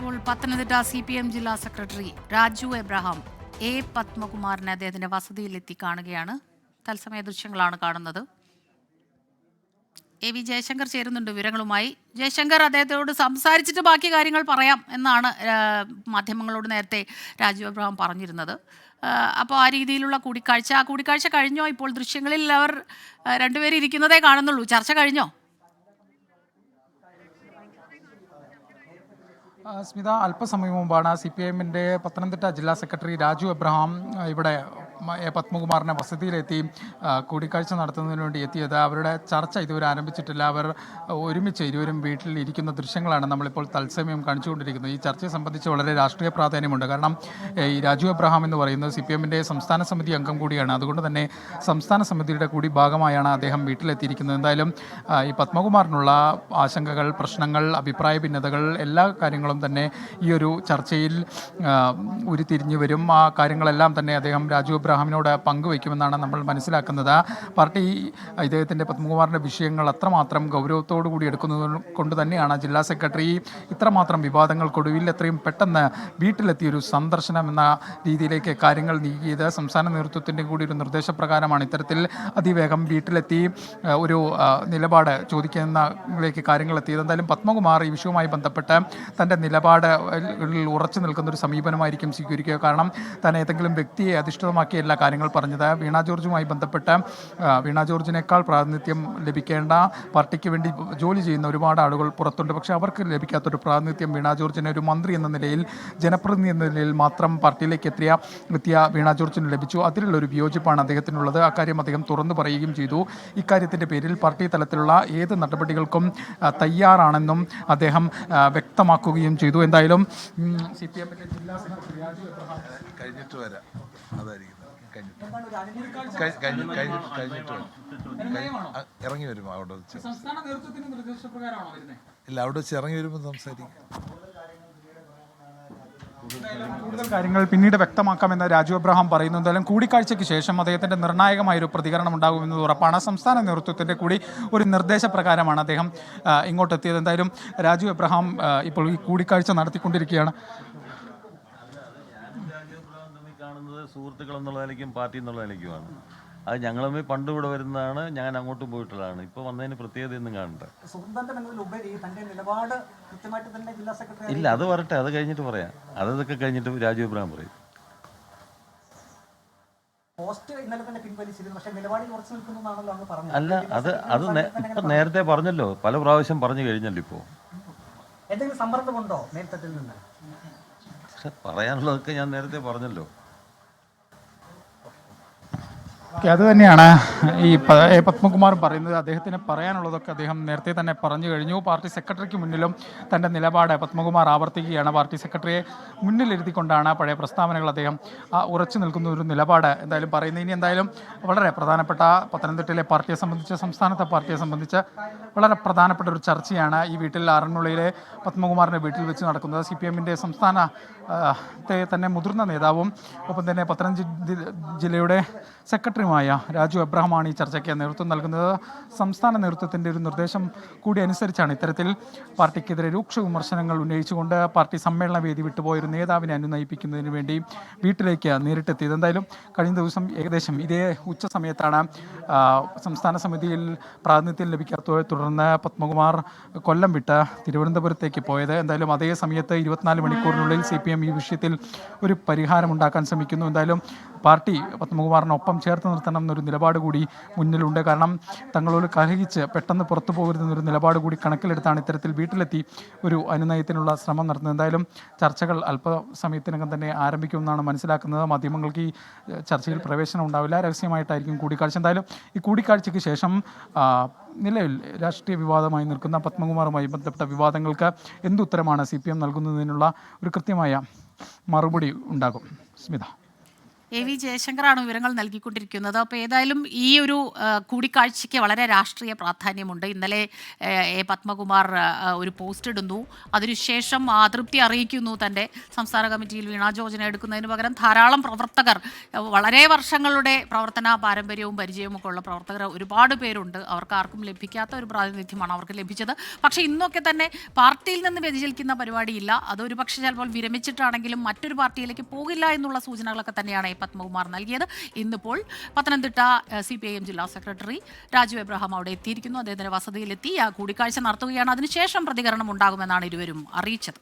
ഇപ്പോൾ പത്തനംതിട്ട CPM ജില്ലാ secretary Raju Abraham പത്മകുമാറിനെ അദ്ദേഹത്തിന്റെ വസതിയിലെത്തി കാണുകയാണ്. തത്സമയ ദൃശ്യങ്ങളാണ് കാണുന്നത്. വി ജയശങ്കർ ചേരുന്നുണ്ട് വിവരങ്ങളുമായി. ജയശങ്കർ, അദ്ദേഹത്തോട് സംസാരിച്ചിട്ട് ബാക്കി കാര്യങ്ങൾ പറയാം എന്നാണ് മാധ്യമങ്ങളോട് നേരത്തെ രാജു എബ്രഹാം പറഞ്ഞിരുന്നത്. അപ്പോൾ ആ രീതിയിലുള്ള കൂടിക്കാഴ്ച കഴിഞ്ഞോ? ഇപ്പോൾ ദൃശ്യങ്ങളിൽ അവർ രണ്ടുപേരും ഇരിക്കുന്നതേ കാണുന്നുള്ളൂ. ചർച്ച കഴിഞ്ഞോ? സ്മിത, അല്പസമയം മുമ്പാണ് CPM-ന്റെ പത്തനംതിട്ട ജില്ലാ സെക്രട്ടറി രാജു എബ്രഹാം ഇവിടെ പത്മകുമാറിൻ്റെ വസതിയിലെത്തി കൂടിക്കാഴ്ച നടത്തുന്നതിന് വേണ്ടി എത്തിയത്. അവരുടെ ചർച്ച ഇതുവരെ ആരംഭിച്ചിട്ടില്ല. അവർ ഒരുമിച്ച് ഇരുവരും വീട്ടിൽ ഇരിക്കുന്ന ദൃശ്യങ്ങളാണ് നമ്മളിപ്പോൾ തത്സമയം കാണിച്ചുകൊണ്ടിരിക്കുന്നത്. ഈ ചർച്ചയെ സംബന്ധിച്ച് വളരെ രാഷ്ട്രീയ പ്രാധാന്യമുണ്ട്. കാരണം ഈ രാജു എബ്രഹാം എന്ന് പറയുന്നത് CPM-ന്റെ സംസ്ഥാന സമിതി അംഗം കൂടിയാണ്. അതുകൊണ്ട് തന്നെ സംസ്ഥാന സമിതിയുടെ കൂടി ഭാഗമായാണ് അദ്ദേഹം വീട്ടിലെത്തിയിരിക്കുന്നത്. എന്തായാലും ഈ പത്മകുമാറിനുള്ള ആശങ്കകൾ, പ്രശ്നങ്ങൾ, അഭിപ്രായ ഭിന്നതകൾ എല്ലാ കാര്യങ്ങളും തന്നെ ഈ ഒരു ചർച്ചയിൽ ഉരുത്തിരിഞ്ഞു വരും. ആ കാര്യങ്ങളെല്ലാം തന്നെ അദ്ദേഹം രാജു എബ്രഹാമിനോട് പങ്കുവയ്ക്കുമെന്നാണ് നമ്മൾ മനസ്സിലാക്കുന്നത്. പാർട്ടി ഇദ്ദേഹത്തിൻ്റെ പത്മകുമാറിൻ്റെ വിഷയങ്ങൾ അത്രമാത്രം ഗൗരവത്തോടു കൂടി എടുക്കുന്നത് കൊണ്ട് തന്നെയാണ് ജില്ലാ സെക്രട്ടറി ഇത്രമാത്രം വിവാദങ്ങൾക്കൊടുവിൽ എത്രയും പെട്ടെന്ന് വീട്ടിലെത്തിയൊരു സന്ദർശനം എന്ന രീതിയിലേക്ക് കാര്യങ്ങൾ നീക്കിയത്. സംസ്ഥാന നേതൃത്വത്തിൻ്റെ കൂടി ഒരു നിർദ്ദേശപ്രകാരമാണ് ഇത്തരത്തിൽ അതിവേഗം വീട്ടിലെത്തി ഒരു നിലപാട് ചോദിക്കുന്നതിലേക്ക് കാര്യങ്ങൾ എത്തിയത്. എന്തായാലും പത്മകുമാർ ഈ വിഷയവുമായി ബന്ധപ്പെട്ട് തൻ്റെ നിലപാടിൽ ഉറച്ചു നിൽക്കുന്നൊരു സമീപനമായിരിക്കും സ്വീകരിക്കുക. കാരണം താൻ ഏതെങ്കിലും വ്യക്തിയെ അധിഷ്ഠിതമാക്കിയല്ല കാര്യങ്ങൾ പറഞ്ഞത്. വീണ ജോർജുമായി ബന്ധപ്പെട്ട് വീണ ജോർജിനേക്കാൾ പ്രാതിനിധ്യം ലഭിക്കേണ്ട, പാർട്ടിക്ക് വേണ്ടി ജോലി ചെയ്യുന്ന ഒരുപാട് ആളുകൾ പുറത്തുണ്ട്. പക്ഷേ അവർക്ക് ലഭിക്കാത്തൊരു പ്രാതിനിധ്യം വീണ ജോർജിന് ഒരു മന്ത്രി എന്ന നിലയിൽ, ജനപ്രതിനിധി എന്ന നിലയിൽ മാത്രം പാർട്ടിയിലേക്ക് എത്തിയ വീണ ജോർജിന് ലഭിച്ചു. അതിലുള്ളൊരു വിയോജിപ്പാണ് അദ്ദേഹത്തിനുള്ളത്. അക്കാര്യം അദ്ദേഹം തുറന്നു പറയുകയും ചെയ്തു. ഇക്കാര്യത്തിൻ്റെ പേരിൽ പാർട്ടി തലത്തിലുള്ള ഏത് നടപടികൾക്കും തയ്യാറാണെന്നും അദ്ദേഹം വ്യക്തമാക്കുകയും ചെയ്തു. എന്തായാലും CPM-ന്റെ ജില്ലാ സെക്രട്ടറി രാജു എബ്രഹാം കഴിഞ്ഞിട്ട് വരാം. അതായിരിക്കും ഇറങ്ങി വരുമ്പോൾ അവിടെ വെച്ച് സംസ്ഥാന നേതൃത്വത്തിന്റെ നിർദ്ദേശപ്രകാരമാണോ വരുന്നത്? ഇല്ല, അവിടെ വെച്ച് ഇറങ്ങി വരുമ്പോൾ സംസാരിക്കും. കൂടുതൽ കാര്യങ്ങൾ പിന്നീട് വ്യക്തമാക്കാമെന്ന് രാജു എബ്രഹാം പറയുന്നു. എന്തായാലും കൂടിക്കാഴ്ചയ്ക്ക് ശേഷം അദ്ദേഹത്തിൻ്റെ നിർണായകമായൊരു പ്രതികരണം ഉണ്ടാകുമെന്നത് ഉറപ്പാണ്. സംസ്ഥാന നേതൃത്വത്തിൻ്റെ കൂടി ഒരു നിർദ്ദേശപ്രകാരമാണ് അദ്ദേഹം ഇങ്ങോട്ടെത്തിയത്. എന്തായാലും രാജു എബ്രഹാം ഇപ്പോൾ ഈ കൂടിക്കാഴ്ച നടത്തിക്കൊണ്ടിരിക്കുകയാണ്. കാണുന്നത് സുഹൃത്തുക്കൾ എന്നുള്ള നിലയ്ക്കും പാർട്ടി എന്നുള്ള നിലയ്ക്കുമാണ്. അത് ഞങ്ങളും പണ്ട് ഇവിടെ വരുന്നതാണ്, ഞാൻ അങ്ങോട്ടും പോയിട്ടുള്ളതാണ്. ഇപ്പോൾ വന്നതിന് പ്രത്യേകത ഒന്നും കാണണ്ട. ഇല്ല, അത് വരട്ടെ, അത് കഴിഞ്ഞിട്ട് പറയാം. അതൊക്കെ കഴിഞ്ഞിട്ട് രാജു എബ്രഹാം പറയും. അല്ല, അത് ഇപ്പം നേരത്തെ പറഞ്ഞല്ലോ, പല പ്രാവശ്യം പറഞ്ഞു കഴിഞ്ഞല്ലോ. ഇപ്പോൾ പക്ഷെ പറയാനുള്ളതൊക്കെ ഞാൻ നേരത്തെ പറഞ്ഞല്ലോ. അത് തന്നെയാണ് ഈ പത്മകുമാർ പറയുന്നത്. അദ്ദേഹത്തിന് പറയാനുള്ളതൊക്കെ അദ്ദേഹം നേരത്തെ തന്നെ പറഞ്ഞു കഴിഞ്ഞു. പാർട്ടി സെക്രട്ടറിക്ക് മുന്നിലും തൻ്റെ നിലപാട് പത്മകുമാർ ആവർത്തിക്കുകയാണ്. പാർട്ടി സെക്രട്ടറിയെ മുന്നിലിരുത്തിക്കൊണ്ടാണ് പഴയ പ്രസ്താവനകൾ അദ്ദേഹം ഉറച്ചു നിൽക്കുന്ന ഒരു നിലപാട് എന്തായാലും പറയുന്നത്. ഇനി എന്തായാലും വളരെ പ്രധാനപ്പെട്ട പത്തനംതിട്ടയിലെ പാർട്ടിയെ സംബന്ധിച്ച്, സംസ്ഥാനത്തെ പാർട്ടിയെ സംബന്ധിച്ച് വളരെ പ്രധാനപ്പെട്ട ഒരു ചർച്ചയാണ് ഈ വീട്ടിൽ, ആറന്മുളയിലെ പത്മകുമാറിൻ്റെ വീട്ടിൽ വെച്ച് നടക്കുന്നത്. CPM-ന്റെ സംസ്ഥാനത്തെ തന്നെ മുതിർന്ന നേതാവും ഒപ്പം തന്നെ പത്തനംതിട്ട ജില്ലയുടെ സെക്രട്ടറിയുമായ രാജു എബ്രഹാമാണ് ഈ ചർച്ചയ്ക്ക് നേതൃത്വം നൽകുന്നത്. സംസ്ഥാന നേതൃത്വത്തിൻ്റെ ഒരു നിർദ്ദേശം കൂടി അനുസരിച്ചാണ് ഇത്തരത്തിൽ പാർട്ടിക്കെതിരെ രൂക്ഷ വിമർശനങ്ങൾ ഉന്നയിച്ചുകൊണ്ട് പാർട്ടി സമ്മേളന വേദി വിട്ടുപോയൊരു നേതാവിനെ അനുനയിപ്പിക്കുന്നതിന് വേണ്ടി വീട്ടിലേക്ക് നേരിട്ടെത്തിയത്. എന്തായാലും കഴിഞ്ഞ ദിവസം ഏകദേശം ഇതേ ഉച്ച സമയത്താണ് സംസ്ഥാന സമിതിയിൽ പ്രാതിനിധ്യം ലഭിക്കാത്തതിനെ തുടർന്ന് പത്മകുമാർ കൊല്ലം വിട്ട് തിരുവനന്തപുരത്തേക്ക് പോയത്. എന്തായാലും അതേ സമയത്ത് 24 മണിക്കൂറിനുള്ളിൽ CPM ഈ വിഷയത്തിൽ ഒരു പരിഹാരമുണ്ടാക്കാൻ ശ്രമിക്കുന്നു. എന്തായാലും പാർട്ടി പത്മകുമാറിനൊപ്പം ചേർത്ത് നിർത്തണം എന്നൊരു നിലപാട് കൂടി മുന്നിലുണ്ട്. കാരണം തങ്ങളോട് കലഹിച്ച് പെട്ടെന്ന് പുറത്തു പോകരുതെന്നൊരു നിലപാട് കൂടി കണക്കിലെടുത്താണ് ഇത്തരത്തിൽ വീട്ടിലെത്തി ഒരു അനുനയത്തിനുള്ള ശ്രമം നടത്തുന്നത്. എന്തായാലും ചർച്ചകൾ അല്പസമയത്തിനകം തന്നെ ആരംഭിക്കുമെന്നാണ് മനസ്സിലാക്കുന്നത്. മാധ്യമങ്ങൾക്ക് ഈ ചർച്ചയിൽ പ്രവേശനം ഉണ്ടാവില്ല, രഹസ്യമായിട്ടായിരിക്കും കൂടിക്കാഴ്ച. എന്തായാലും ഈ കൂടിക്കാഴ്ചയ്ക്ക് ശേഷം നിലവിൽ രാഷ്ട്രീയ വിവാദമായി നിൽക്കുന്ന പത്മകുമാറുമായി ബന്ധപ്പെട്ട വിവാദങ്ങൾക്ക് എന്തുത്തരമാണ് CPM നൽകുന്നതിനുള്ള ഒരു കൃത്യമായ മറുപടി ഉണ്ടാകും. സ്മിത. AV ജയശങ്കറാണ് വിവരങ്ങൾ നൽകിക്കൊണ്ടിരിക്കുന്നത്. അപ്പോൾ ഏതായാലും ഈ ഒരു കൂടിക്കാഴ്ചയ്ക്ക് വളരെ രാഷ്ട്രീയ പ്രാധാന്യമുണ്ട്. ഇന്നലെ പത്മകുമാർ ഒരു പോസ്റ്റ് ഇടുന്നു, അതിനുശേഷം അതൃപ്തി അറിയിക്കുന്നു തൻ്റെ സംസ്ഥാന കമ്മിറ്റിയിൽ വീണ ജോർജിനെ എടുക്കുന്നതിന് പകരം ധാരാളം പ്രവർത്തകർ, വളരെ വർഷങ്ങളുടെ പ്രവർത്തന പാരമ്പര്യവും പരിചയവും ഒക്കെ ഉള്ള പ്രവർത്തകർ ഒരുപാട് പേരുണ്ട്. അവർക്ക് ആർക്കും ലഭിക്കാത്ത ഒരു പ്രാതിനിധ്യമാണ് അവർക്ക് ലഭിച്ചത്. പക്ഷേ ഇന്നൊക്കെ തന്നെ പാർട്ടിയിൽ നിന്ന് വ്യതിചലിക്കുന്ന പരിപാടിയില്ല. അതൊരു പക്ഷേ ചിലപ്പോൾ വിരമിച്ചിട്ടാണെങ്കിലും മറ്റൊരു പാർട്ടിയിലേക്ക് പോകില്ല എന്നുള്ള സൂചനകളൊക്കെ തന്നെയാണ് പത്മകുമാർ നൽകിയത്. ഇന്നിപ്പോൾ പത്തനംതിട്ട CPIM ജില്ലാ സെക്രട്ടറി രാജു എബ്രഹാം അവിടെ എത്തിയിരിക്കുന്നു. അദ്ദേഹത്തിന്റെ വസതിയിലെത്തി കൂടിക്കാഴ്ച നടത്തുകയാണ്. അതിനുശേഷം പ്രതികരണം ഉണ്ടാകുമെന്നാണ് ഇരുവരും അറിയിച്ചത്.